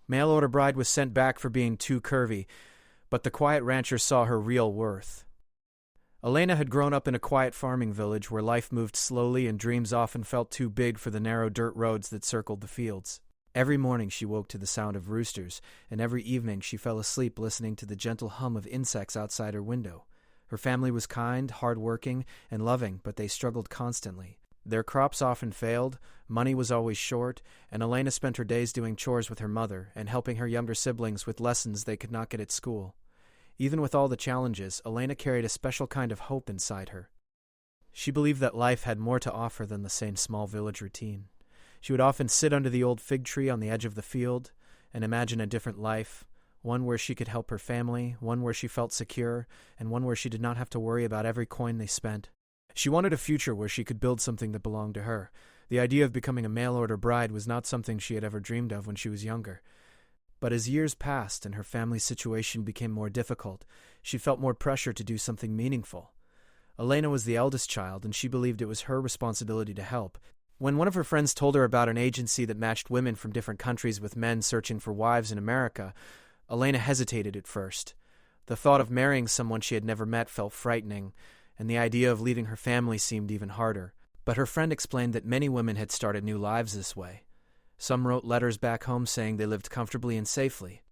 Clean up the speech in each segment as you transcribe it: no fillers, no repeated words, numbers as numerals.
Mail-order bride was sent back for being too curvy, but the quiet rancher saw her real worth. Elena had grown up in a quiet farming village where life moved slowly and dreams often felt too big for the narrow dirt roads that circled the fields. Every morning she woke to the sound of roosters, and every evening she fell asleep listening to the gentle hum of insects outside her window. Her family was kind, hard-working, and loving, but they struggled constantly. Their crops often failed, money was always short, and Elena spent her days doing chores with her mother and helping her younger siblings with lessons they could not get at school. Even with all the challenges, Elena carried a special kind of hope inside her. She believed that life had more to offer than the same small village routine. She would often sit under the old fig tree on the edge of the field and imagine a different life, one where she could help her family, one where she felt secure, and one where she did not have to worry about every coin they spent. She wanted a future where she could build something that belonged to her. The idea of becoming a mail-order bride was not something she had ever dreamed of when she was younger. But as years passed and her family's situation became more difficult, she felt more pressure to do something meaningful. Elena was the eldest child, and she believed it was her responsibility to help. When one of her friends told her about an agency that matched women from different countries with men searching for wives in America, Elena hesitated at first. The thought of marrying someone she had never met felt frightening, and the idea of leaving her family seemed even harder. But her friend explained that many women had started new lives this way. Some wrote letters back home saying they lived comfortably and safely.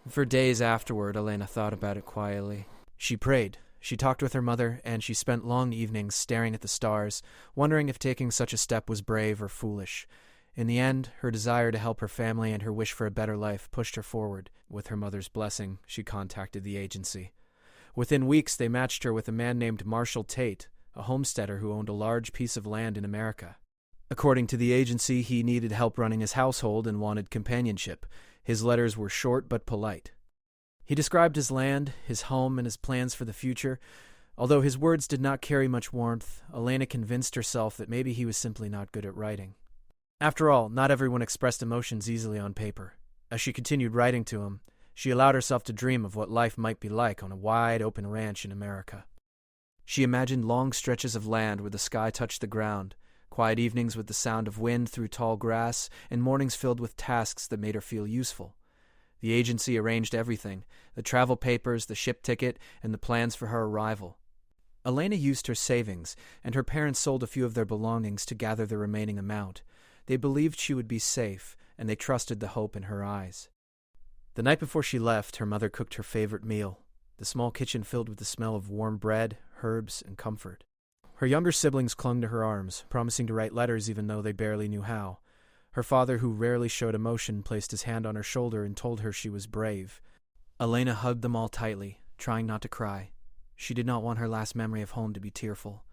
For days afterward, Elena thought about it quietly. She prayed, she talked with her mother, and she spent long evenings staring at the stars, wondering if taking such a step was brave or foolish. In the end, her desire to help her family and her wish for a better life pushed her forward. With her mother's blessing, she contacted the agency. Within weeks, they matched her with a man named Marshall Tate, a homesteader who owned a large piece of land in America. According to the agency, he needed help running his household and wanted companionship. His letters were short but polite. He described his land, his home, and his plans for the future. Although his words did not carry much warmth, Elena convinced herself that maybe he was simply not good at writing. After all, not everyone expressed emotions easily on paper. As she continued writing to him, she allowed herself to dream of what life might be like on a wide, open ranch in America. She imagined long stretches of land where the sky touched the ground, quiet evenings with the sound of wind through tall grass, and mornings filled with tasks that made her feel useful. The agency arranged everything, the travel papers, the ship ticket, and the plans for her arrival. Elena used her savings, and her parents sold a few of their belongings to gather the remaining amount. They believed she would be safe, and they trusted the hope in her eyes. The night before she left, her mother cooked her favorite meal, the small kitchen filled with the smell of warm bread, herbs, and comfort. Her younger siblings clung to her arms, promising to write letters even though they barely knew how. Her father, who rarely showed emotion, placed his hand on her shoulder and told her she was brave. Elena hugged them all tightly, trying not to cry. She did not want her last memory of home to be tearful.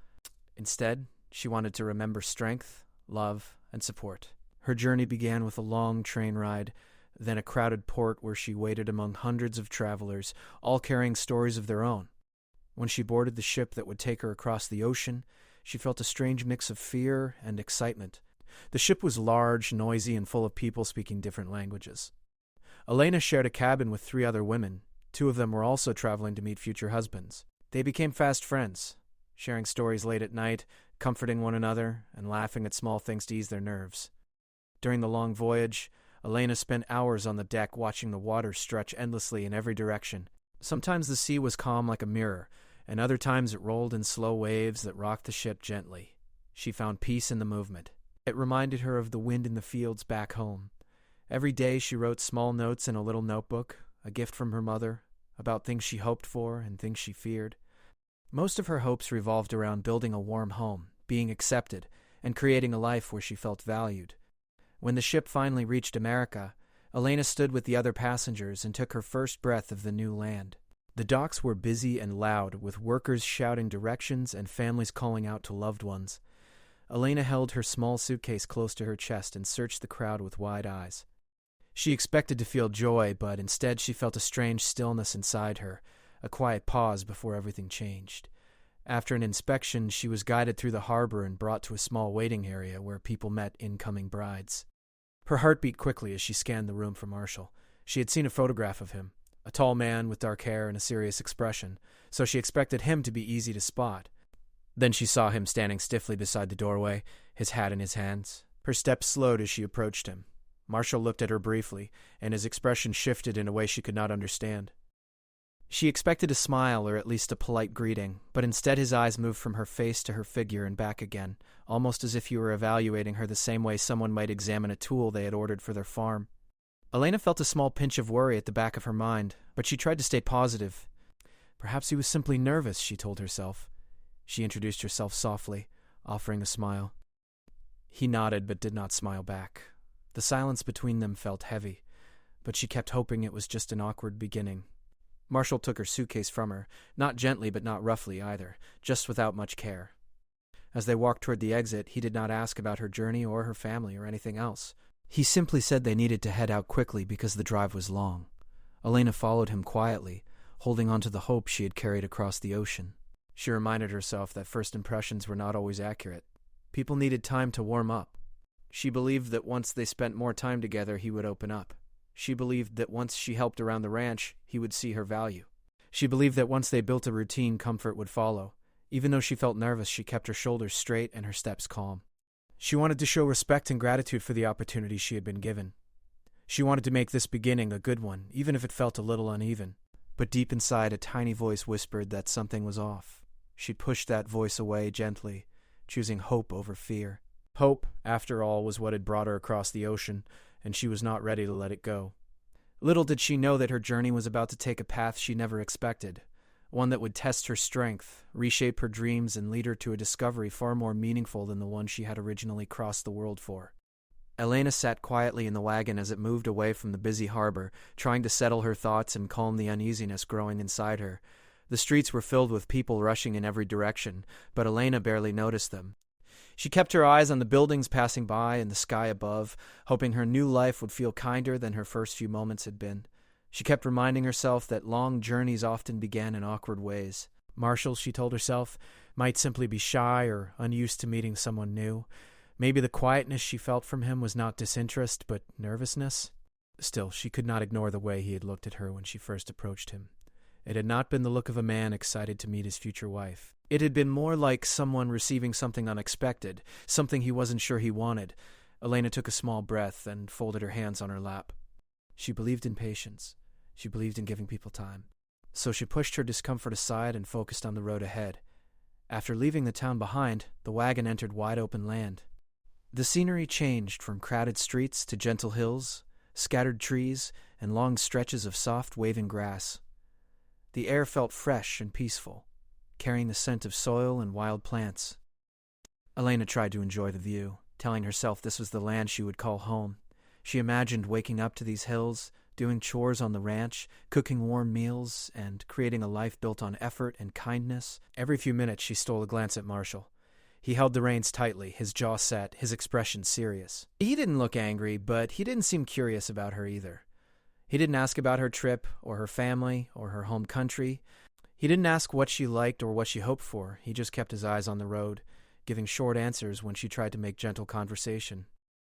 Instead, she wanted to remember strength, love, and support. Her journey began with a long train ride, then a crowded port where she waited among hundreds of travelers, all carrying stories of their own. When she boarded the ship that would take her across the ocean, she felt a strange mix of fear and excitement. The ship was large, noisy, and full of people speaking different languages. Elena shared a cabin with 3 other women. 2 of them were also traveling to meet future husbands. They became fast friends, sharing stories late at night, comforting one another, and laughing at small things to ease their nerves. During the long voyage, Elena spent hours on the deck watching the water stretch endlessly in every direction. Sometimes the sea was calm like a mirror, and other times it rolled in slow waves that rocked the ship gently. She found peace in the movement. It reminded her of the wind in the fields back home. Every day she wrote small notes in a little notebook, a gift from her mother, about things she hoped for and things she feared. Most of her hopes revolved around building a warm home, being accepted, and creating a life where she felt valued. When the ship finally reached America, Elena stood with the other passengers and took her first breath of the new land. The docks were busy and loud, with workers shouting directions and families calling out to loved ones. Elena held her small suitcase close to her chest and searched the crowd with wide eyes. She expected to feel joy, but instead she felt a strange stillness inside her, a quiet pause before everything changed. After an inspection, she was guided through the harbor and brought to a small waiting area where people met incoming brides. Her heart beat quickly as she scanned the room for Marshall. She had seen a photograph of him, a tall man with dark hair and a serious expression, so she expected him to be easy to spot. Then she saw him standing stiffly beside the doorway, his hat in his hands. Her steps slowed as she approached him. Marshall looked at her briefly, and his expression shifted in a way she could not understand. She expected a smile or at least a polite greeting, but instead his eyes moved from her face to her figure and back again, almost as if he were evaluating her the same way someone might examine a tool they had ordered for their farm. Elena felt a small pinch of worry at the back of her mind, but she tried to stay positive. Perhaps he was simply nervous, she told herself. She introduced herself softly, offering a smile. He nodded but did not smile back. The silence between them felt heavy, but she kept hoping it was just an awkward beginning. Marshall took her suitcase from her, not gently but not roughly either, just without much care. As they walked toward the exit, he did not ask about her journey or her family or anything else. He simply said they needed to head out quickly because the drive was long. Elena followed him quietly, holding on to the hope she had carried across the ocean. She reminded herself that first impressions were not always accurate. People needed time to warm up. She believed that once they spent more time together, he would open up. She believed that once she helped around the ranch, he would see her value. She believed that once they built a routine, comfort would follow. Even though she felt nervous, she kept her shoulders straight and her steps calm. She wanted to show respect and gratitude for the opportunity she had been given. She wanted to make this beginning a good one, even if it felt a little uneven. But deep inside, a tiny voice whispered that something was off. She pushed that voice away gently, choosing hope over fear. Hope, after all, was what had brought her across the ocean, and she was not ready to let it go. Little did she know that her journey was about to take a path she never expected, one that would test her strength, reshape her dreams, and lead her to a discovery far more meaningful than the one she had originally crossed the world for. Elena sat quietly in the wagon as it moved away from the busy harbor, trying to settle her thoughts and calm the uneasiness growing inside her. The streets were filled with people rushing in every direction, but Elena barely noticed them. She kept her eyes on the buildings passing by and the sky above, hoping her new life would feel kinder than her first few moments had been. She kept reminding herself that long journeys often began in awkward ways. Marshall, she told herself, might simply be shy or unused to meeting someone new. Maybe the quietness she felt from him was not disinterest, but nervousness. Still, she could not ignore the way he had looked at her when she first approached him. It had not been the look of a man excited to meet his future wife. It had been more like someone receiving something unexpected, something he wasn't sure he wanted. Elena took a small breath and folded her hands on her lap. She believed in patience. She believed in giving people time. So she pushed her discomfort aside and focused on the road ahead. After leaving the town behind, the wagon entered wide-open land. The scenery changed from crowded streets to gentle hills, scattered trees, and long stretches of soft, waving grass. The air felt fresh and peaceful, carrying the scent of soil and wild plants. Elena tried to enjoy the view, telling herself this was the land she would call home. She imagined waking up to these hills, doing chores on the ranch, cooking warm meals, and creating a life built on effort and kindness. Every few minutes she stole a glance at Marshall. He held the reins tightly, his jaw set, his expression serious. He didn't look angry, but he didn't seem curious about her either. He didn't ask about her trip, or her family, or her home country. He didn't ask what she liked or what she hoped for. He just kept his eyes on the road, giving short answers when she tried to make gentle conversation.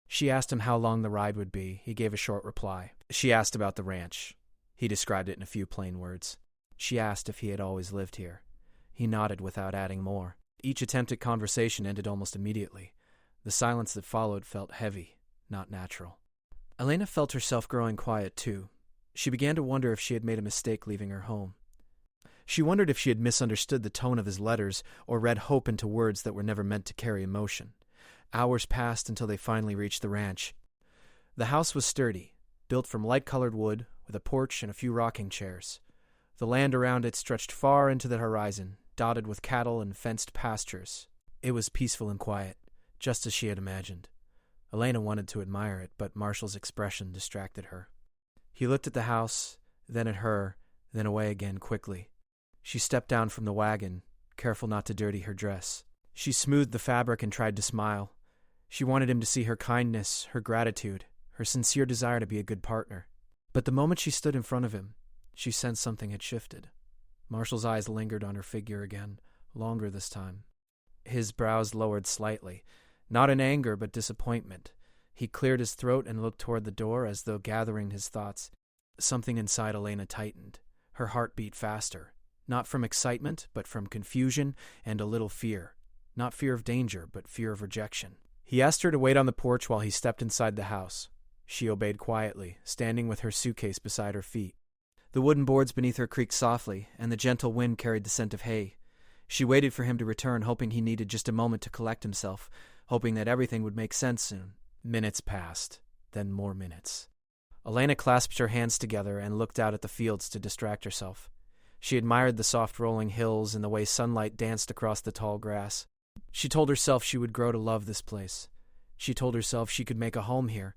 She asked him how long the ride would be. He gave a short reply. She asked about the ranch. He described it in a few plain words. She asked if he had always lived here. He nodded without adding more. Each attempt at conversation ended almost immediately. The silence that followed felt heavy, not natural. Elena felt herself growing quiet, too. She began to wonder if she had made a mistake leaving her home. She wondered if she had misunderstood the tone of his letters or read hope into words that were never meant to carry emotion. Hours passed until they finally reached the ranch. The house was sturdy, built from light-colored wood, with a porch and a few rocking chairs. The land around it stretched far into the horizon, dotted with cattle and fenced pastures. It was peaceful and quiet, just as she had imagined. Elena wanted to admire it, but Marshall's expression distracted her. He looked at the house, then at her, then away again quickly. She stepped down from the wagon, careful not to dirty her dress. She smoothed the fabric and tried to smile. She wanted him to see her kindness, her gratitude, her sincere desire to be a good partner. But the moment she stood in front of him, she sensed something had shifted. Marshall's eyes lingered on her figure again, longer this time. His brows lowered slightly, not in anger but disappointment. He cleared his throat and looked toward the door as though gathering his thoughts. Something inside Elena tightened. Her heart beat faster, not from excitement but from confusion and a little fear. Not fear of danger, but fear of rejection. He asked her to wait on the porch while he stepped inside the house. She obeyed quietly, standing with her suitcase beside her feet. The wooden boards beneath her creaked softly, and the gentle wind carried the scent of hay. She waited for him to return, hoping he needed just a moment to collect himself, hoping that everything would make sense soon. Minutes passed, then more minutes. Elena clasped her hands together and looked out at the fields to distract herself. She admired the soft rolling hills and the way sunlight danced across the tall grass. She told herself she would grow to love this place. She told herself she could make a home here.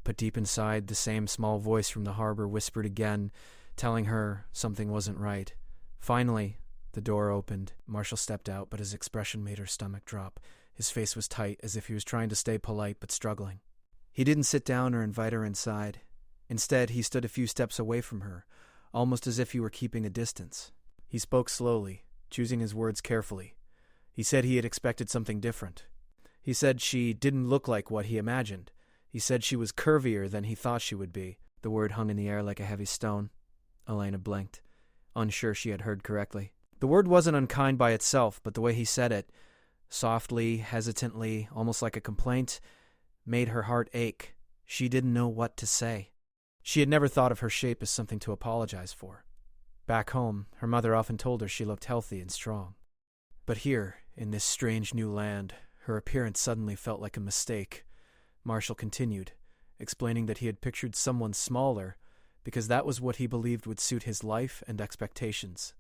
But deep inside, the same small voice from the harbor whispered again, telling her something wasn't right. Finally, the door opened. Marshall stepped out, but his expression made her stomach drop. His face was tight, as if he was trying to stay polite but struggling. He didn't sit down or invite her inside. Instead, he stood a few steps away from her, almost as if he were keeping a distance. He spoke slowly, choosing his words carefully. He said he had expected something different. He said she didn't look like what he imagined. He said she was curvier than he thought she would be. The word hung in the air like a heavy stone. Elena blinked, unsure she had heard correctly. The word wasn't unkind by itself, but the way he said it, softly, hesitantly, almost like a complaint, made her heart ache. She didn't know what to say. She had never thought of her shape as something to apologize for. Back home, her mother often told her she looked healthy and strong. But here, in this strange new land, her appearance suddenly felt like a mistake. Marshall continued, explaining that he had pictured someone smaller because that was what he believed would suit his life and expectations.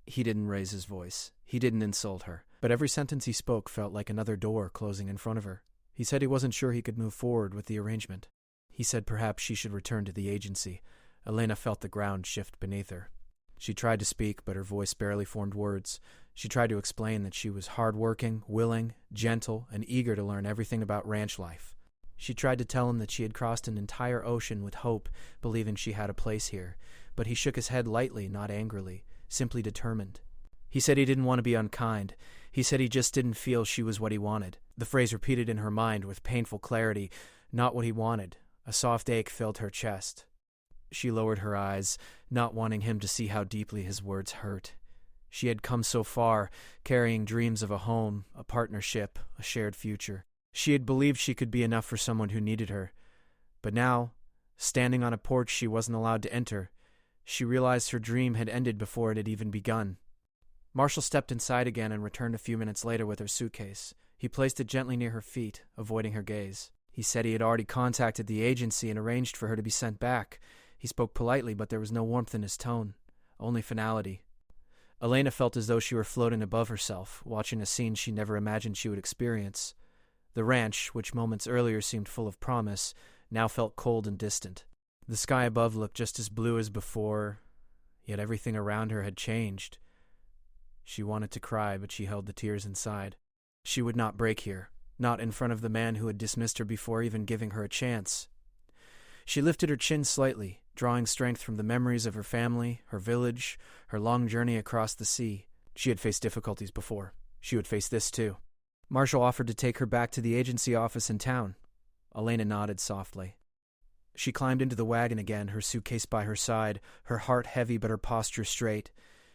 He didn't raise his voice. He didn't insult her. But every sentence he spoke felt like another door closing in front of her. He said he wasn't sure he could move forward with the arrangement. He said perhaps she should return to the agency. Elena felt the ground shift beneath her. She tried to speak, but her voice barely formed words. She tried to explain that she was hardworking, willing, gentle, and eager to learn everything about ranch life. She tried to tell him that she had crossed an entire ocean with hope, believing she had a place here. But he shook his head lightly, not angrily, simply determined. He said he didn't want to be unkind. He said he just didn't feel she was what he wanted. The phrase repeated in her mind with painful clarity, not what he wanted. A soft ache filled her chest. She lowered her eyes, not wanting him to see how deeply his words hurt. She had come so far, carrying dreams of a home, a partnership, a shared future. She had believed she could be enough for someone who needed her. But now, standing on a porch she wasn't allowed to enter, she realized her dream had ended before it had even begun. Marshall stepped inside again and returned a few minutes later with her suitcase. He placed it gently near her feet, avoiding her gaze. He said he had already contacted the agency and arranged for her to be sent back. He spoke politely, but there was no warmth in his tone, only finality. Elena felt as though she were floating above herself, watching a scene she never imagined she would experience. The ranch, which moments earlier seemed full of promise, now felt cold and distant. The sky above looked just as blue as before, yet everything around her had changed. She wanted to cry, but she held the tears inside. She would not break here. Not in front of the man who had dismissed her before even giving her a chance. She lifted her chin slightly, drawing strength from the memories of her family, her village, her long journey across the sea. She had faced difficulties before. She would face this too. Marshall offered to take her back to the agency office in town. Elena nodded softly. She climbed into the wagon again, her suitcase by her side, her heart heavy but her posture straight.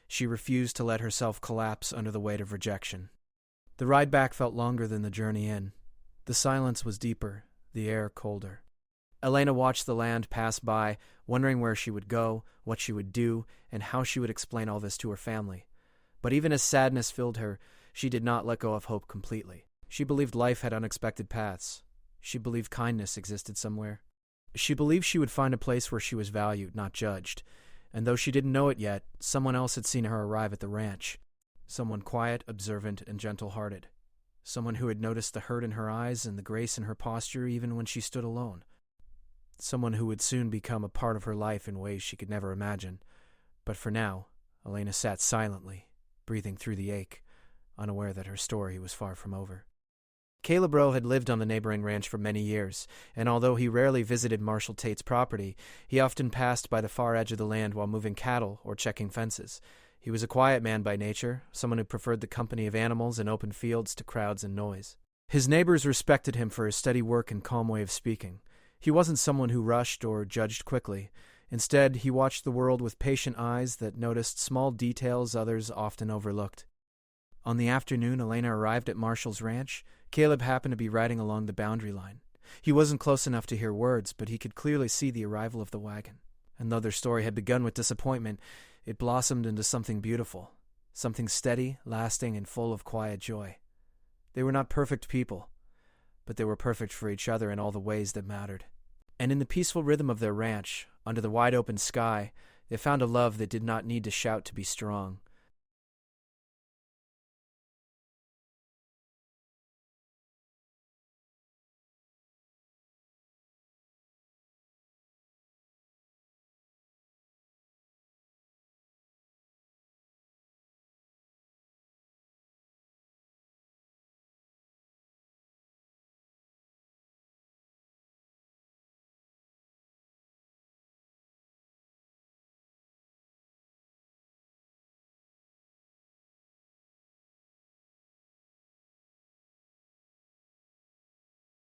She refused to let herself collapse under the weight of rejection. The ride back felt longer than the journey in. The silence was deeper, the air colder. Elena watched the land pass by, wondering where she would go, what she would do, and how she would explain all this to her family. But even as sadness filled her, she did not let go of hope completely. She believed life had unexpected paths. She believed kindness existed somewhere. She believed she would find a place where she was valued, not judged. And though she didn't know it yet, someone else had seen her arrive at the ranch. Someone quiet, observant, and gentle-hearted. Someone who had noticed the hurt in her eyes and the grace in her posture even when she stood alone. Someone who would soon become a part of her life in ways she could never imagine. But for now, Elena sat silently, breathing through the ache, unaware that her story was far from over. Caleb Rowe had lived on the neighboring ranch for many years, and although he rarely visited Marshall Tate's property, he often passed by the far edge of the land while moving cattle or checking fences. He was a quiet man by nature, someone who preferred the company of animals and open fields to crowds and noise. His neighbors respected him for his steady work and calm way of speaking. He wasn't someone who rushed or judged quickly. Instead, he watched the world with patient eyes that noticed small details others often overlooked. On the afternoon Elena arrived at Marshall's ranch, Caleb happened to be riding along the boundary line. He wasn't close enough to hear words, but he could clearly see the arrival of the wagon. And though their story had begun with disappointment, it blossomed into something beautiful, something steady, lasting, and full of quiet joy. They were not perfect people, but they were perfect for each other in all the ways that mattered. And in the peaceful rhythm of their ranch, under the wide-open sky, they found a love that did not need to shout to be strong.